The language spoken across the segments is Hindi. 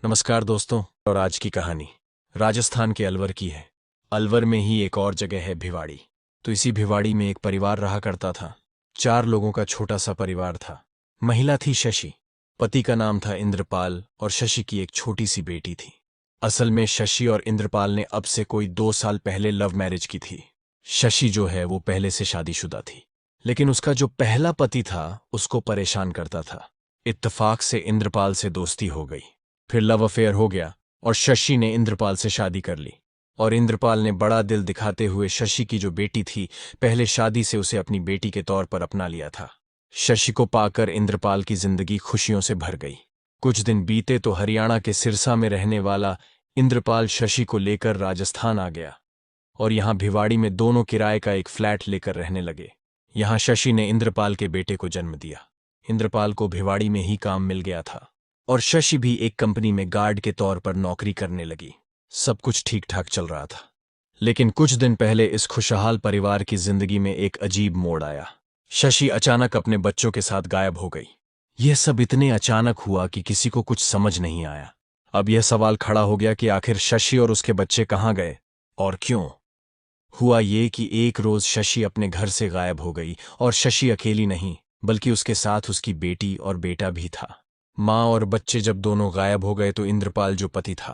नमस्कार दोस्तों। और आज की कहानी राजस्थान के अलवर की है। अलवर में ही एक और जगह है भिवाड़ी। तो इसी भिवाड़ी में एक परिवार रहा करता था। 4 लोगों का छोटा सा परिवार था। महिला थी शशि, पति का नाम था इंद्रपाल और शशि की एक छोटी सी बेटी थी। असल में शशि और इंद्रपाल ने अब से कोई 2 साल पहले लव मैरिज की थी। शशि जो है वो पहले से शादीशुदा थी, लेकिन उसका जो पहला पति था उसको परेशान करता था। इत्तेफाक से इंद्रपाल से दोस्ती हो गई, फिर लव अफेयर हो गया और शशि ने इंद्रपाल से शादी कर ली। और इंद्रपाल ने बड़ा दिल दिखाते हुए शशि की जो बेटी थी, पहले शादी से उसे अपनी बेटी के तौर पर अपना लिया था। शशि को पाकर इंद्रपाल की जिंदगी खुशियों से भर गई। कुछ दिन बीते तो हरियाणा के सिरसा में रहने वाला इंद्रपाल शशि को लेकर राजस्थान आ गया और यहाँ भिवाड़ी में दोनों किराए का एक फ्लैट लेकर रहने लगे। यहाँ शशि ने इंद्रपाल के बेटे को जन्म दिया। इंद्रपाल को भिवाड़ी में ही काम मिल गया था और शशि भी एक कंपनी में गार्ड के तौर पर नौकरी करने लगी। सब कुछ ठीक ठाक चल रहा था, लेकिन कुछ दिन पहले इस खुशहाल परिवार की जिंदगी में एक अजीब मोड़ आया। शशि अचानक अपने बच्चों के साथ गायब हो गई। यह सब इतने अचानक हुआ कि किसी को कुछ समझ नहीं आया। अब यह सवाल खड़ा हो गया कि आखिर शशि और उसके बच्चे कहाँ गए और क्यों। हुआ ये कि एक रोज शशि अपने घर से गायब हो गई और शशि अकेली नहीं बल्कि उसके साथ उसकी बेटी और बेटा भी था। माँ और बच्चे जब दोनों गायब हो गए तो इंद्रपाल जो पति था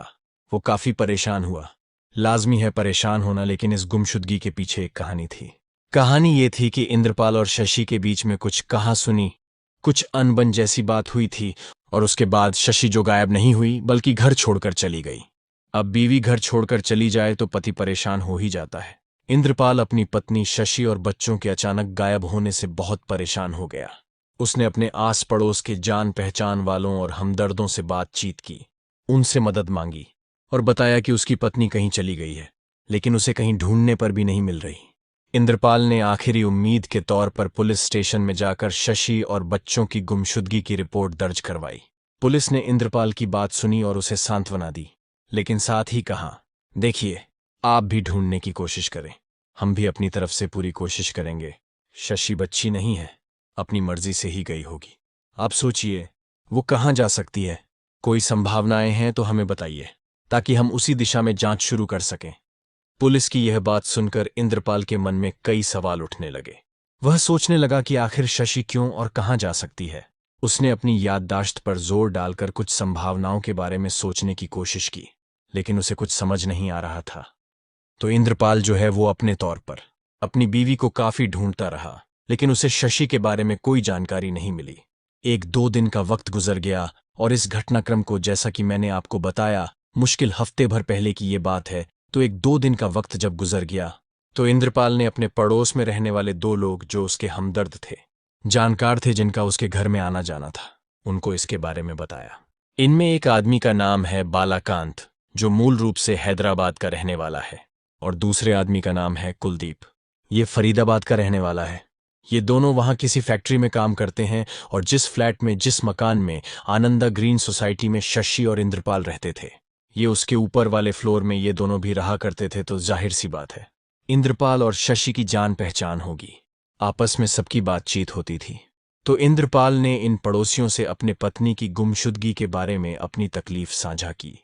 वो काफी परेशान हुआ। लाजमी है परेशान होना, लेकिन इस गुमशुदगी के पीछे एक कहानी थी। कहानी ये थी कि इंद्रपाल और शशि के बीच में कुछ कहा सुनी, कुछ अनबन जैसी बात हुई थी और उसके बाद शशि जो गायब नहीं हुई बल्कि घर छोड़कर चली गई। अब बीवी घर छोड़कर चली जाए तो पति परेशान हो ही जाता है। इंद्रपाल अपनी पत्नी शशि और बच्चों के अचानक गायब होने से बहुत परेशान हो गया। उसने अपने आस पड़ोस के जान पहचान वालों और हमदर्दों से बातचीत की, उनसे मदद मांगी और बताया कि उसकी पत्नी कहीं चली गई है, लेकिन उसे कहीं ढूंढने पर भी नहीं मिल रही। इंद्रपाल ने आखिरी उम्मीद के तौर पर पुलिस स्टेशन में जाकर शशि और बच्चों की गुमशुदगी की रिपोर्ट दर्ज करवाई। पुलिस ने इंद्रपाल की बात सुनी और उसे सांत्वना दी, लेकिन साथ ही कहा, देखिए, आप भी ढूंढने की कोशिश करें, हम भी अपनी तरफ से पूरी कोशिश करेंगे। शशि बच्ची नहीं है, अपनी मर्जी से ही गई होगी। आप सोचिए, वो कहाँ जा सकती है। कोई संभावनाएं हैं तो हमें बताइए, ताकि हम उसी दिशा में जांच शुरू कर सकें। पुलिस की यह बात सुनकर इंद्रपाल के मन में कई सवाल उठने लगे। वह सोचने लगा कि आखिर शशि क्यों और कहाँ जा सकती है। उसने अपनी याददाश्त पर जोर डालकर कुछ संभावनाओं के बारे में सोचने की कोशिश की, लेकिन उसे कुछ समझ नहीं आ रहा था। तो इंद्रपाल जो है वो अपने तौर पर अपनी बीवी को काफी ढूंढता रहा, लेकिन उसे शशि के बारे में कोई जानकारी नहीं मिली। 1-2 दिन का वक्त गुजर गया और इस घटनाक्रम को, जैसा कि मैंने आपको बताया, मुश्किल हफ्ते भर पहले की ये बात है। तो 1-2 दिन का वक्त जब गुजर गया तो इंद्रपाल ने अपने पड़ोस में रहने वाले 2 लोग जो उसके हमदर्द थे, जानकार थे, जिनका उसके घर में आना जाना था, उनको इसके बारे में बताया। इनमें एक आदमी का नाम है बालाकांत, जो मूल रूप से हैदराबाद का रहने वाला है, और दूसरे आदमी का नाम है कुलदीप, ये फरीदाबाद का रहने वाला है। ये दोनों वहां किसी फैक्ट्री में काम करते हैं और जिस फ्लैट में, जिस मकान में आनंदा ग्रीन सोसाइटी में शशि और इंद्रपाल रहते थे, ये उसके ऊपर वाले फ्लोर में ये दोनों भी रहा करते थे। तो जाहिर सी बात है, इंद्रपाल और शशि की जान पहचान होगी, आपस में सबकी बातचीत होती थी। तो इंद्रपाल ने इन पड़ोसियों से अपने पत्नी की गुमशुदगी के बारे में अपनी तकलीफ साझा की।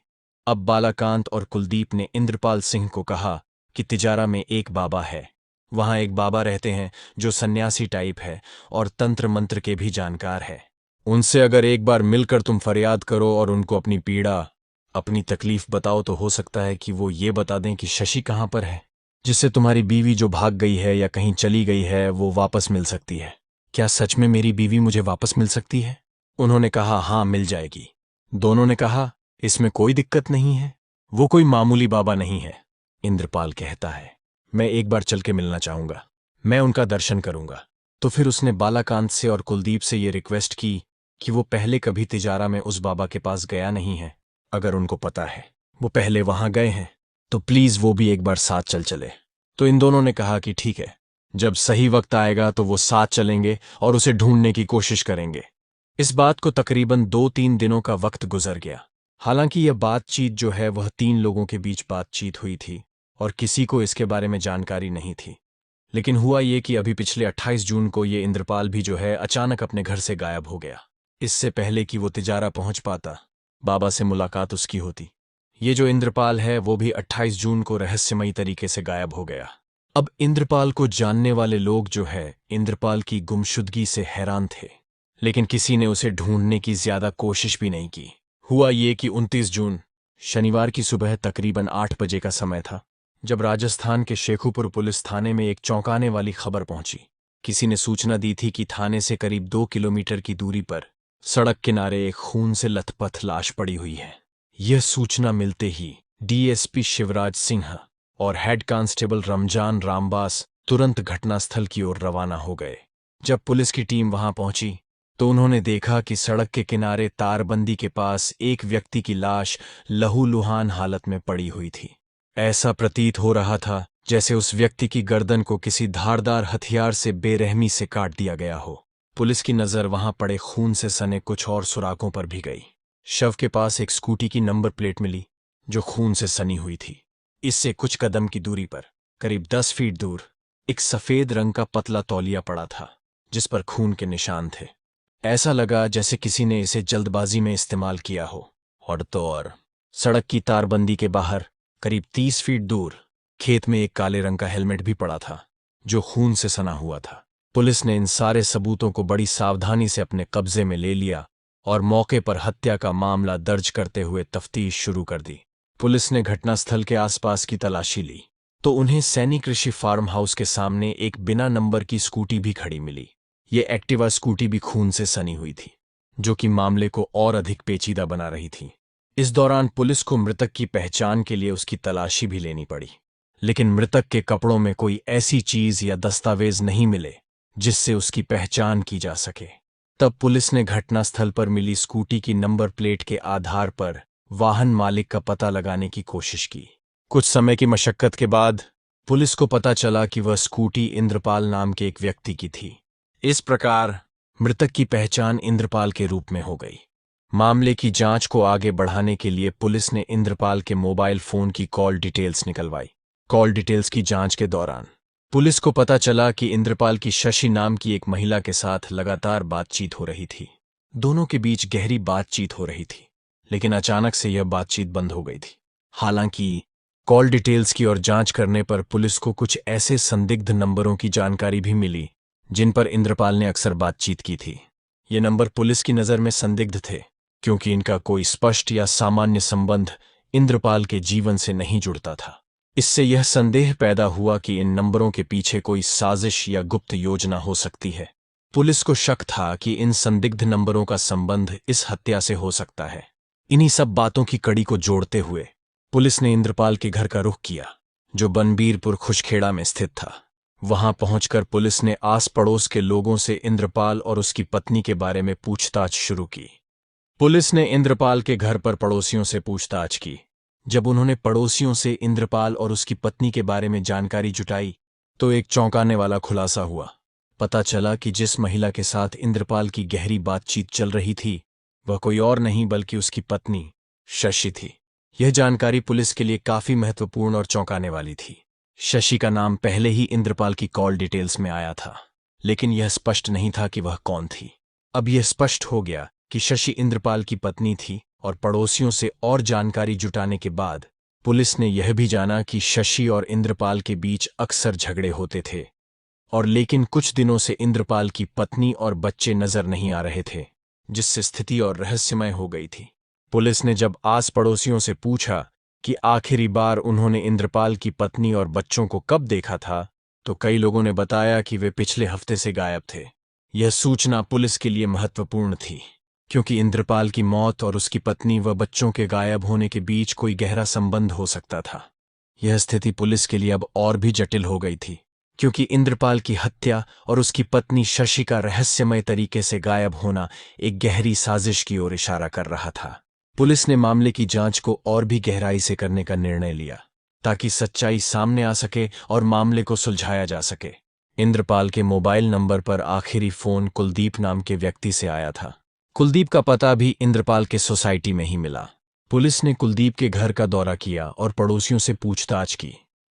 अब बालाकांत और कुलदीप ने इंद्रपाल सिंह को कहा कि तिजारा में एक बाबा है, वहां एक बाबा रहते हैं जो सन्यासी टाइप है और तंत्र मंत्र के भी जानकार है। उनसे अगर एक बार मिलकर तुम फरियाद करो और उनको अपनी पीड़ा, अपनी तकलीफ बताओ, तो हो सकता है कि वो ये बता दें कि शशि कहाँ पर है, जिससे तुम्हारी बीवी जो भाग गई है या कहीं चली गई है वो वापस मिल सकती है। क्या सच में मेरी बीवी मुझे वापस मिल सकती है? उन्होंने कहा, हाँ, मिल जाएगी। दोनों ने कहा, इसमें कोई दिक्कत नहीं है, वो कोई मामूली बाबा नहीं है। इंद्रपाल कहता है, मैं एक बार चल के मिलना चाहूंगा, मैं उनका दर्शन करूंगा। तो फिर उसने बालाकांत से और कुलदीप से ये रिक्वेस्ट की कि वो पहले कभी तिजारा में उस बाबा के पास गया नहीं है। अगर उनको पता है वो पहले वहां गए हैं तो प्लीज वो भी एक बार साथ चल चले। तो इन दोनों ने कहा कि ठीक है, जब सही वक्त आएगा तो वो साथ चलेंगे और उसे ढूंढने की कोशिश करेंगे। इस बात को तकरीबन 2-3 दिनों का वक्त गुजर गया। हालांकि यह बातचीत जो है वह 3 लोगों के बीच बातचीत हुई थी और किसी को इसके बारे में जानकारी नहीं थी। लेकिन हुआ ये कि अभी पिछले 28 जून को ये इंद्रपाल भी जो है अचानक अपने घर से गायब हो गया, इससे पहले कि वो तिजारा पहुंच पाता। बाबा से मुलाकात उसकी होती। ये जो इंद्रपाल है वो भी 28 जून को रहस्यमयी तरीके से गायब हो गया। अब इंद्रपाल को जानने वाले लोग जो है इंद्रपाल की गुमशुदगी से हैरान थे, लेकिन किसी ने उसे ढूंढने की ज्यादा कोशिश भी नहीं की। हुआ ये कि 29 जून शनिवार की सुबह तकरीबन 8 बजे का समय था, जब राजस्थान के शेखुपुर पुलिस थाने में एक चौंकाने वाली खबर पहुंची। किसी ने सूचना दी थी कि थाने से करीब 2 किलोमीटर की दूरी पर सड़क किनारे एक खून से लथपथ लाश पड़ी हुई है। यह सूचना मिलते ही डीएसपी शिवराज सिंह और हेड कांस्टेबल रमजान रामबास तुरंत घटनास्थल की ओर रवाना हो गए। जब पुलिस की टीम वहां पहुंची तो उन्होंने देखा कि सड़क के किनारे तारबंदी के पास एक व्यक्ति की लाश लहूलुहान हालत में पड़ी हुई थी। ऐसा प्रतीत हो रहा था जैसे उस व्यक्ति की गर्दन को किसी धारदार हथियार से बेरहमी से काट दिया गया हो। पुलिस की नजर वहां पड़े खून से सने कुछ और सुरागों पर भी गई। शव के पास एक स्कूटी की नंबर प्लेट मिली जो खून से सनी हुई थी। इससे कुछ कदम की दूरी पर, करीब 10 फीट दूर, एक सफेद रंग का पतला तौलिया पड़ा था जिस पर खून के निशान थे। ऐसा लगा जैसे किसी ने इसे जल्दबाजी में इस्तेमाल किया हो। और तो और सड़क की तारबंदी के बाहर करीब 30 फीट दूर खेत में एक काले रंग का हेलमेट भी पड़ा था जो खून से सना हुआ था। पुलिस ने इन सारे सबूतों को बड़ी सावधानी से अपने कब्जे में ले लिया और मौके पर हत्या का मामला दर्ज करते हुए तफ्तीश शुरू कर दी। पुलिस ने घटनास्थल के आसपास की तलाशी ली तो उन्हें सैनिक कृषि फार्म हाउस के सामने एक बिना नंबर की स्कूटी भी खड़ी मिली। ये एक्टिवा स्कूटी भी खून से सनी हुई थी, जो कि मामले को और अधिक पेचीदा बना रही थी। इस दौरान पुलिस को मृतक की पहचान के लिए उसकी तलाशी भी लेनी पड़ी, लेकिन मृतक के कपड़ों में कोई ऐसी चीज या दस्तावेज नहीं मिले जिससे उसकी पहचान की जा सके। तब पुलिस ने घटनास्थल पर मिली स्कूटी की नंबर प्लेट के आधार पर वाहन मालिक का पता लगाने की कोशिश की। कुछ समय की मशक्कत के बाद पुलिस को पता चला कि वह स्कूटी इंद्रपाल नाम के एक व्यक्ति की थी। इस प्रकार मृतक की पहचान इंद्रपाल के रूप में हो गई। मामले की जांच को आगे बढ़ाने के लिए पुलिस ने इंद्रपाल के मोबाइल फोन की कॉल डिटेल्स निकलवाई। कॉल डिटेल्स की जांच के दौरान पुलिस को पता चला कि इंद्रपाल की शशि नाम की एक महिला के साथ लगातार बातचीत हो रही थी। दोनों के बीच गहरी बातचीत हो रही थी, लेकिन अचानक से यह बातचीत बंद हो गई थी। हालांकि कॉल डिटेल्स की ओर जांच करने पर पुलिस को कुछ ऐसे संदिग्ध नंबरों की जानकारी भी मिली जिन पर इंद्रपाल ने अक्सर बातचीत की थी। ये नंबर पुलिस की नज़र में संदिग्ध थे क्योंकि इनका कोई स्पष्ट या सामान्य संबंध इंद्रपाल के जीवन से नहीं जुड़ता था। इससे यह संदेह पैदा हुआ कि इन नंबरों के पीछे कोई साजिश या गुप्त योजना हो सकती है। पुलिस को शक था कि इन संदिग्ध नंबरों का संबंध इस हत्या से हो सकता है। इन्हीं सब बातों की कड़ी को जोड़ते हुए पुलिस ने इंद्रपाल के घर का रुख किया, जो बनबीरपुर खुशखेड़ा में स्थित था। वहां पहुंचकर पुलिस ने आस पड़ोस के लोगों से इंद्रपाल और उसकी पत्नी के बारे में पूछताछ शुरू की। पुलिस ने इंद्रपाल के घर पर पड़ोसियों से पूछताछ की। जब उन्होंने पड़ोसियों से इंद्रपाल और उसकी पत्नी के बारे में जानकारी जुटाई तो एक चौंकाने वाला खुलासा हुआ। पता चला कि जिस महिला के साथ इंद्रपाल की गहरी बातचीत चल रही थी वह कोई और नहीं बल्कि उसकी पत्नी शशि थी। यह जानकारी पुलिस के लिए काफी महत्वपूर्ण और चौंकाने वाली थी। शशि का नाम पहले ही इंद्रपाल की कॉल डिटेल्स में आया था, लेकिन यह स्पष्ट नहीं था कि वह कौन थी। अब यह स्पष्ट हो गया कि शशि इंद्रपाल की पत्नी थी और पड़ोसियों से और जानकारी जुटाने के बाद पुलिस ने यह भी जाना कि शशि और इंद्रपाल के बीच अक्सर झगड़े होते थे और लेकिन कुछ दिनों से इंद्रपाल की पत्नी और बच्चे नजर नहीं आ रहे थे, जिससे स्थिति और रहस्यमय हो गई थी। पुलिस ने जब आस पड़ोसियों से पूछा कि आखिरी बार उन्होंने इंद्रपाल की पत्नी और बच्चों को कब देखा था तो कई लोगों ने बताया कि वे पिछले हफ्ते से गायब थे। यह सूचना पुलिस के लिए महत्वपूर्ण थी क्योंकि इंद्रपाल की मौत और उसकी पत्नी व बच्चों के गायब होने के बीच कोई गहरा संबंध हो सकता था। यह स्थिति पुलिस के लिए अब और भी जटिल हो गई थी क्योंकि इंद्रपाल की हत्या और उसकी पत्नी शशि का रहस्यमय तरीके से गायब होना एक गहरी साजिश की ओर इशारा कर रहा था। पुलिस ने मामले की जांच को और भी गहराई से करने का निर्णय लिया ताकि सच्चाई सामने आ सके और मामले को सुलझाया जा सके। इंद्रपाल के मोबाइल नंबर पर आखिरी फोन कुलदीप नाम के व्यक्ति से आया था। कुलदीप का पता भी इंद्रपाल के सोसाइटी में ही मिला। पुलिस ने कुलदीप के घर का दौरा किया और पड़ोसियों से पूछताछ की।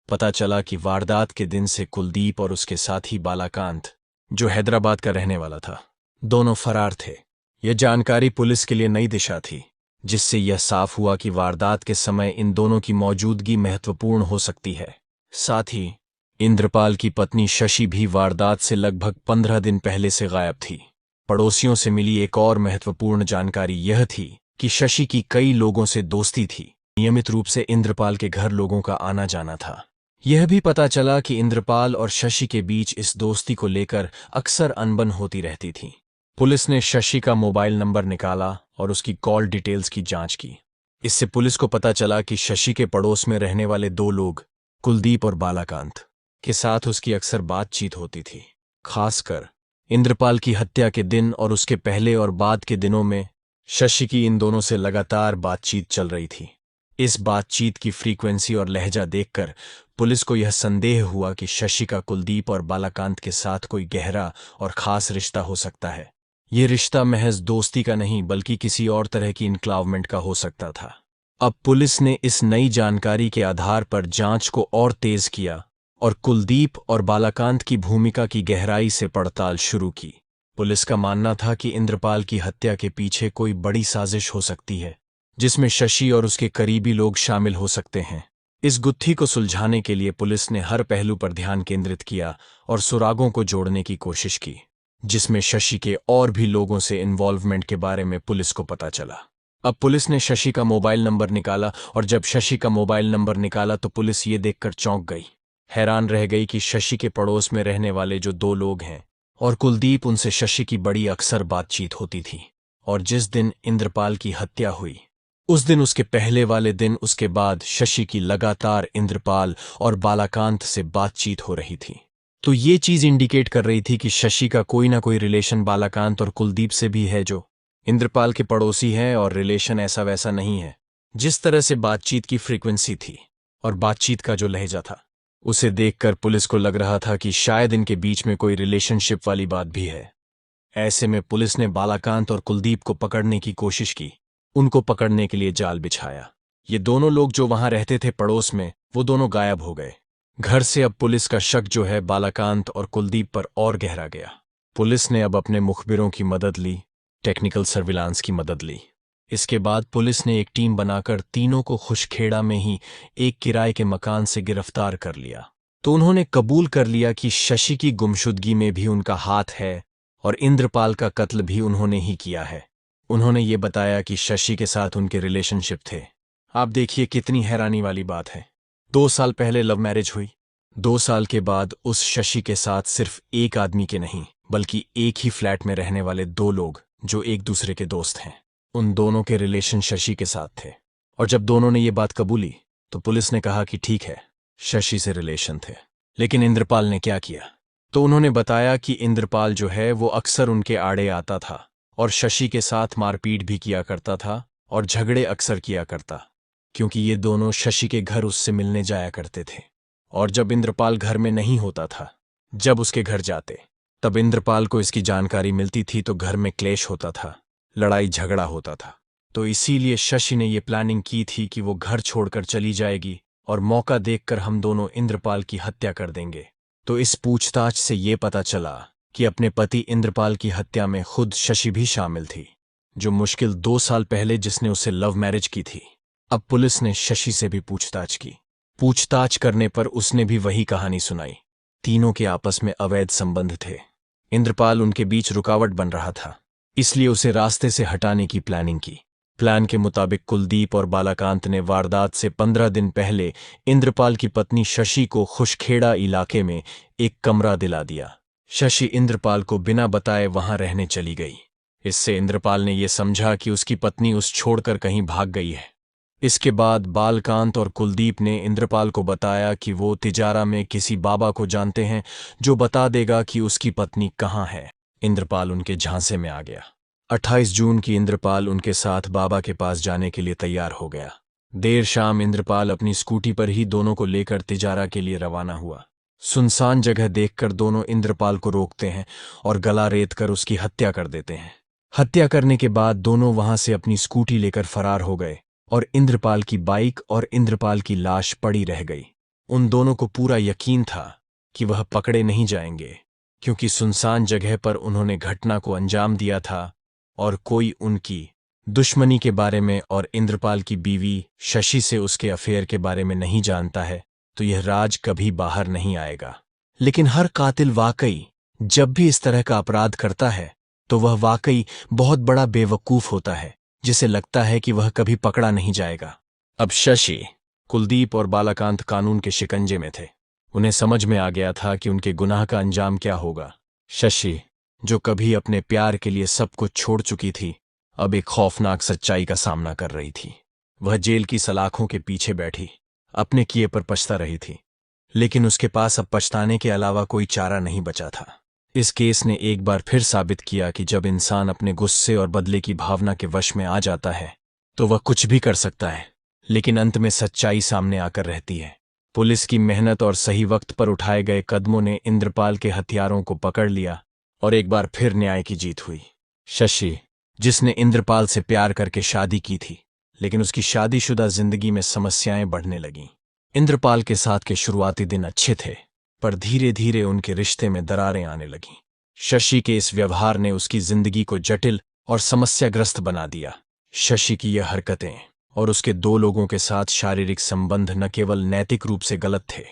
पता चला कि वारदात के दिन से कुलदीप और उसके साथी बालाकांत, जो हैदराबाद का रहने वाला था, दोनों फरार थे। यह जानकारी पुलिस के लिए नई दिशा थी, जिससे यह साफ हुआ कि वारदात के समय इन दोनों की मौजूदगी महत्वपूर्ण हो सकती है। साथ ही इंद्रपाल की पत्नी शशि भी वारदात से लगभग 15 दिन पहले से गायब थी। पड़ोसियों से मिली एक और महत्वपूर्ण जानकारी यह थी कि शशि की कई लोगों से दोस्ती थी। नियमित रूप से इंद्रपाल के घर लोगों का आना जाना था। यह भी पता चला कि इंद्रपाल और शशि के बीच इस दोस्ती को लेकर अक्सर अनबन होती रहती थी। पुलिस ने शशि का मोबाइल नंबर निकाला और उसकी कॉल डिटेल्स की जांच की। इससे पुलिस को पता चला कि शशि के पड़ोस में रहने वाले दो लोग, कुलदीप और बालाकांत, के साथ उसकी अक्सर बातचीत होती थी। खासकर इंद्रपाल की हत्या के दिन और उसके पहले और बाद के दिनों में शशि की इन दोनों से लगातार बातचीत चल रही थी। इस बातचीत की फ्रीक्वेंसी और लहजा देखकर पुलिस को यह संदेह हुआ कि शशि का कुलदीप और बालाकांत के साथ कोई गहरा और खास रिश्ता हो सकता है। ये रिश्ता महज दोस्ती का नहीं बल्कि किसी और तरह की इनक्लावमेंट का हो सकता था। अब पुलिस ने इस नई जानकारी के आधार पर जांच को और तेज किया और कुलदीप और बालाकांत की भूमिका की गहराई से पड़ताल शुरू की। पुलिस का मानना था कि इंद्रपाल की हत्या के पीछे कोई बड़ी साजिश हो सकती है, जिसमें शशि और उसके करीबी लोग शामिल हो सकते हैं। इस गुत्थी को सुलझाने के लिए पुलिस ने हर पहलू पर ध्यान केंद्रित किया और सुरागों को जोड़ने की कोशिश की, जिसमें शशि के और भी लोगों से इन्वॉल्वमेंट के बारे में पुलिस को पता चला। अब पुलिस ने शशि का मोबाइल नंबर निकाला और जब शशि का मोबाइल नंबर निकाला तो पुलिस ये देखकर चौंक गई, हैरान रह गई कि शशि के पड़ोस में रहने वाले जो दो लोग हैं और कुलदीप, उनसे शशि की बड़ी अक्सर बातचीत होती थी। और जिस दिन इंद्रपाल की हत्या हुई उस दिन, उसके पहले वाले दिन, उसके बाद शशि की लगातार इंद्रपाल और बालाकांत से बातचीत हो रही थी। तो ये चीज इंडिकेट कर रही थी कि शशि का कोई ना कोई रिलेशन बालाकांत और कुलदीप से भी है, जो इंद्रपाल के पड़ोसी हैं। और रिलेशन ऐसा वैसा नहीं है। जिस तरह से बातचीत की फ्रीक्वेंसी थी और बातचीत का जो लहजा था, उसे देखकर पुलिस को लग रहा था कि शायद इनके बीच में कोई रिलेशनशिप वाली बात भी है। ऐसे में पुलिस ने बालाकांत और कुलदीप को पकड़ने की कोशिश की। उनको पकड़ने के लिए जाल बिछाया। ये दोनों लोग जो वहां रहते थे पड़ोस में, वो दोनों गायब हो गए घर से। अब पुलिस का शक जो है बालाकांत और कुलदीप पर और गहरा गया। पुलिस ने अब अपने मुखबिरों की मदद ली, टेक्निकल सर्विलांस की मदद ली। इसके बाद पुलिस ने एक टीम बनाकर तीनों को खुशखेड़ा में ही एक किराए के मकान से गिरफ्तार कर लिया। तो उन्होंने कबूल कर लिया कि शशि की गुमशुदगी में भी उनका हाथ है और इंद्रपाल का कत्ल भी उन्होंने ही किया है। उन्होंने ये बताया कि शशि के साथ उनके रिलेशनशिप थे। आप देखिए कितनी हैरानी वाली बात है। 2 साल पहले लव मैरिज हुई। 2 साल के बाद उस शशि के साथ सिर्फ एक आदमी के नहीं बल्कि एक ही फ्लैट में रहने वाले 2 लोग जो एक दूसरे के दोस्त हैं, उन दोनों के रिलेशन शशि के साथ थे। और जब दोनों ने ये बात कबूली तो पुलिस ने कहा कि ठीक है, शशि से रिलेशन थे। लेकिन इंद्रपाल ने क्या किया? तो उन्होंने बताया कि इंद्रपाल जो है वो अक्सर उनके आड़े आता था और शशि के साथ मारपीट भी किया करता था और झगड़े अक्सर किया करता, क्योंकि ये दोनों शशि के घर उससे मिलने जाया करते थे। और जब इंद्रपाल घर में नहीं होता था, जब उसके घर जाते, तब इंद्रपाल को इसकी जानकारी मिलती थी तो घर में क्लेश होता था, लड़ाई झगड़ा होता था। तो इसीलिए शशि ने ये प्लानिंग की थी कि वो घर छोड़कर चली जाएगी और मौका देखकर हम दोनों इंद्रपाल की हत्या कर देंगे। तो इस पूछताछ से ये पता चला कि अपने पति इंद्रपाल की हत्या में खुद शशि भी शामिल थी, जो मुश्किल 2 साल पहले जिसने उससे लव मैरिज की थी। अब पुलिस ने शशि से भी पूछताछ की। पूछताछ करने पर उसने भी वही कहानी सुनाई। तीनों के आपस में अवैध संबंध थे। इंद्रपाल उनके बीच रुकावट बन रहा था, इसलिए उसे रास्ते से हटाने की प्लानिंग की। प्लान के मुताबिक कुलदीप और बालाकांत ने वारदात से 15 दिन पहले इंद्रपाल की पत्नी शशि को खुशखेड़ा इलाके में एक कमरा दिला दिया। शशि इंद्रपाल को बिना बताए वहां रहने चली गई। इससे इंद्रपाल ने यह समझा कि उसकी पत्नी उस छोड़कर कहीं भाग गई है। इसके बाद बालकांत और कुलदीप ने इंद्रपाल को बताया कि वो तिजारा में किसी बाबा को जानते हैं जो बता देगा कि उसकी पत्नी कहाँ है। इंद्रपाल उनके झांसे में आ गया। 28 जून की इंद्रपाल उनके साथ बाबा के पास जाने के लिए तैयार हो गया। देर शाम इंद्रपाल अपनी स्कूटी पर ही दोनों को लेकर तिजारा के लिए रवाना हुआ। सुनसान जगह देखकर दोनों इंद्रपाल को रोकते हैं और गला रेतकर उसकी हत्या कर देते हैं। हत्या करने के बाद दोनों वहां से अपनी स्कूटी लेकर फरार हो गए और इंद्रपाल की बाइक और इंद्रपाल की लाश पड़ी रह गई। उन दोनों को पूरा यकीन था कि वह पकड़े नहीं जाएंगे, क्योंकि सुनसान जगह पर उन्होंने घटना को अंजाम दिया था और कोई उनकी दुश्मनी के बारे में और इंद्रपाल की बीवी शशि से उसके अफेयर के बारे में नहीं जानता है तो यह राज कभी बाहर नहीं आएगा। लेकिन हर कातिल वाकई जब भी इस तरह का अपराध करता है तो वह वाकई बहुत बड़ा बेवकूफ होता है, जिसे लगता है कि वह कभी पकड़ा नहीं जाएगा। अब शशि, कुलदीप और बालाकांत कानून के शिकंजे में थे। उन्हें समझ में आ गया था कि उनके गुनाह का अंजाम क्या होगा। शशि, जो कभी अपने प्यार के लिए सब कुछ छोड़ चुकी थी, अब एक खौफनाक सच्चाई का सामना कर रही थी। वह जेल की सलाखों के पीछे बैठी अपने किए पर पछता रही थी, लेकिन उसके पास अब पछताने के अलावा कोई चारा नहीं बचा था। इस केस ने एक बार फिर साबित किया कि जब इंसान अपने गुस्से और बदले की भावना के वश में आ जाता है तो वह कुछ भी कर सकता है, लेकिन अंत में सच्चाई सामने आकर रहती है। पुलिस की मेहनत और सही वक्त पर उठाए गए कदमों ने इंद्रपाल के हथियारों को पकड़ लिया और एक बार फिर न्याय की जीत हुई। शशि, जिसने इंद्रपाल से प्यार करके शादी की थी, लेकिन उसकी शादीशुदा जिंदगी में समस्याएं बढ़ने लगीं। इंद्रपाल के साथ के शुरुआती दिन अच्छे थे, पर धीरे धीरे उनके रिश्ते में दरारें आने लगीं। शशि के इस व्यवहार ने उसकी जिंदगी को जटिल और समस्याग्रस्त बना दिया। शशि की यह हरकतें और उसके दो लोगों के साथ शारीरिक संबंध न केवल नैतिक रूप से गलत थे,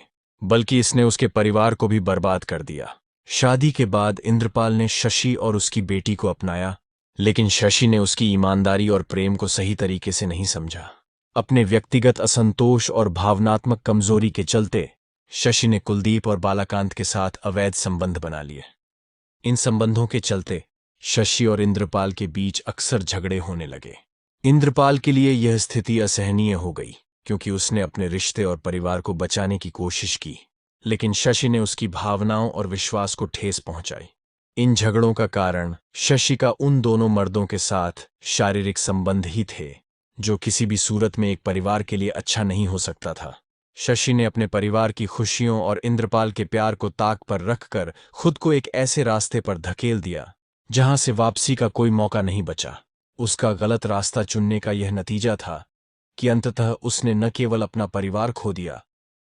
बल्कि इसने उसके परिवार को भी बर्बाद कर दिया। शादी के बाद इंद्रपाल ने शशि और उसकी बेटी को अपनाया, लेकिन शशि ने उसकी ईमानदारी और प्रेम को सही तरीके से नहीं समझा। अपने व्यक्तिगत असंतोष और भावनात्मक कमजोरी के चलते शशि ने कुलदीप और बालाकांत के साथ अवैध संबंध बना लिए। इन संबंधों के चलते शशि और इंद्रपाल के बीच अक्सर झगड़े होने लगे। इंद्रपाल के लिए यह स्थिति असहनीय हो गई, क्योंकि उसने अपने रिश्ते और परिवार को बचाने की कोशिश की, लेकिन शशि ने उसकी भावनाओं और विश्वास को ठेस पहुंचाई। इन झगड़ों का कारण शशि का उन दोनों मर्दों के साथ शारीरिक संबंध ही थे, जो किसी भी सूरत में एक परिवार के लिए अच्छा नहीं हो सकता था। शशि ने अपने परिवार की खुशियों और इंद्रपाल के प्यार को ताक पर रखकर खुद को एक ऐसे रास्ते पर धकेल दिया जहां से वापसी का कोई मौका नहीं बचा। उसका गलत रास्ता चुनने का यह नतीजा था कि अंततः उसने न केवल अपना परिवार खो दिया,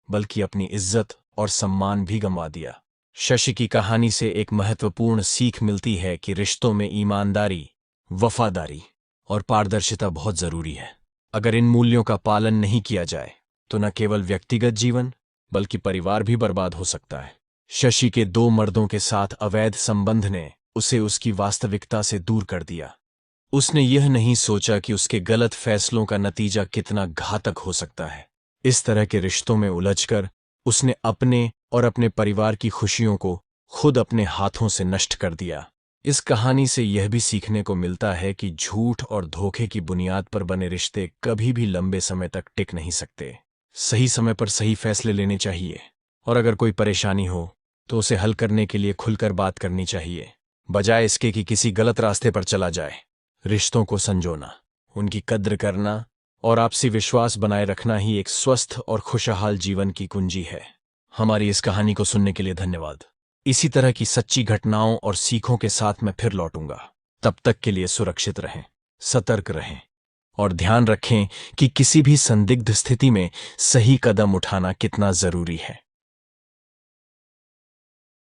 बल्कि अपनी इज्जत और सम्मान भी गंवा दिया। शशि की कहानी से एक महत्वपूर्ण सीख मिलती है कि रिश्तों में ईमानदारी, वफादारी और पारदर्शिता बहुत जरूरी है। अगर इन मूल्यों का पालन नहीं किया जाए तो न केवल व्यक्तिगत जीवन बल्कि परिवार भी बर्बाद हो सकता है। शशि के दो मर्दों के साथ अवैध संबंध ने उसे उसकी वास्तविकता से दूर कर दिया। उसने यह नहीं सोचा कि उसके गलत फैसलों का नतीजा कितना घातक हो सकता है। इस तरह के रिश्तों में उलझकर उसने अपने और अपने परिवार की खुशियों को खुद अपने हाथों से नष्ट कर दिया। इस कहानी से यह भी सीखने को मिलता है कि झूठ और धोखे की बुनियाद पर बने रिश्ते कभी भी लंबे समय तक टिक नहीं सकते। सही समय पर सही फैसले लेने चाहिए, और अगर कोई परेशानी हो तो उसे हल करने के लिए खुलकर बात करनी चाहिए, बजाय इसके कि किसी गलत रास्ते पर चला जाए। रिश्तों को संजोना, उनकी कद्र करना और आपसी विश्वास बनाए रखना ही एक स्वस्थ और खुशहाल जीवन की कुंजी है। हमारी इस कहानी को सुनने के लिए धन्यवाद। इसी तरह की सच्ची घटनाओं और सीखों के साथ मैं फिर लौटूंगा। तब तक के लिए सुरक्षित रहें, सतर्क रहें और ध्यान रखें कि किसी भी संदिग्ध स्थिति में सही कदम उठाना कितना जरूरी है।